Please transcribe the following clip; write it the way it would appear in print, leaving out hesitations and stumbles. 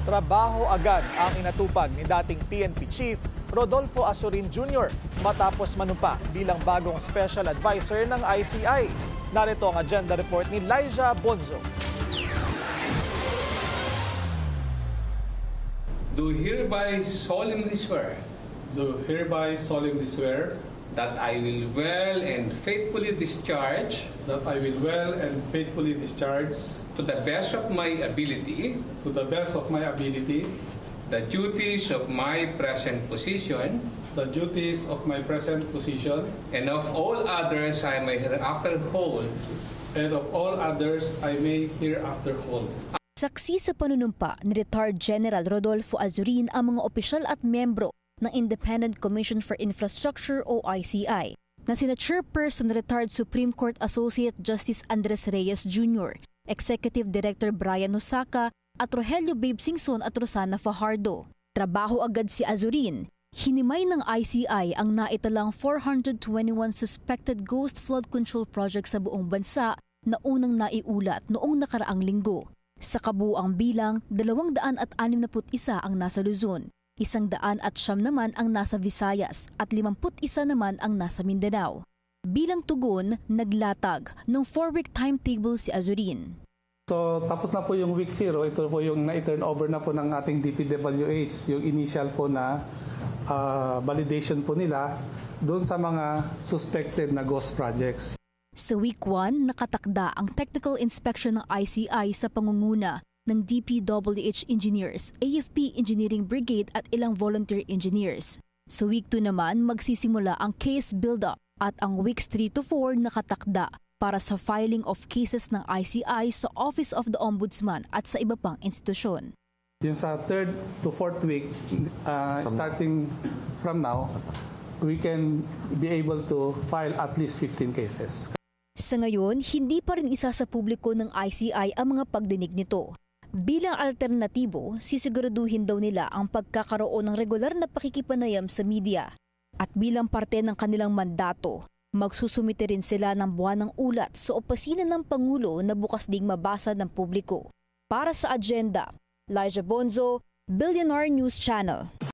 Trabaho agad ang inatupag ni dating PNP Chief Rodolfo Azurin Jr. matapos manumpa bilang bagong Special Advisor ng ICI. Narito ang agenda report ni Elijah Bonzo. Do hereby solemnly swear that I will well and faithfully discharge to the best of my ability the duties of my present position and of all others I may hereafter hold. Saksi sa panunumpa ni Retired General Rodolfo Azurin ang mga opisyal at membro ng Independent Commission for Infrastructure o ICI na sina Chairperson Retired Supreme Court Associate Justice Andres Reyes Jr., Executive Director Brian Osaka at Rogelio Babe Singson at Rosana Fajardo. Trabaho agad si Azurin. Hinimay ng ICI ang naitalang 421 suspected ghost flood control projects sa buong bansa na unang naiulat noong nakaraang linggo. Sa kabuuang bilang, 261 ang nasa Luzon, 109 naman ang nasa Visayas at 51 naman ang nasa Mindanao. Bilang tugon, naglatag ng 4-week timetable si Azurin. So tapos na po yung week 0, ito po yung na-turn over na po ng ating DPWH, yung initial po na validation po nila doon sa mga suspected na ghost projects. Sa week 1, nakatakda ang technical inspection ng ICI sa pangunguna ng DPWH Engineers, AFP Engineering Brigade at ilang volunteer engineers. Sa week 2 naman, magsisimula ang case build-up at ang weeks 3 to 4 nakatakda para sa filing of cases ng ICI sa Office of the Ombudsman at sa iba pang institusyon. Yung sa 3rd to 4th week, starting from now, we can be able to file at least 15 cases. Sa ngayon, hindi pa rin isa sa publiko ng ICI ang mga pagdinig nito. Bilang alternatibo, sisiguraduhin daw nila ang pagkakaroon ng regular na pakikipanayam sa media. At bilang parte ng kanilang mandato, magsusumite rin sila ng buwanang ulat sa opisina ng Pangulo na bukas ding mabasa ng publiko. Para sa agenda, Elijah Bonzo, Billionaire News Channel.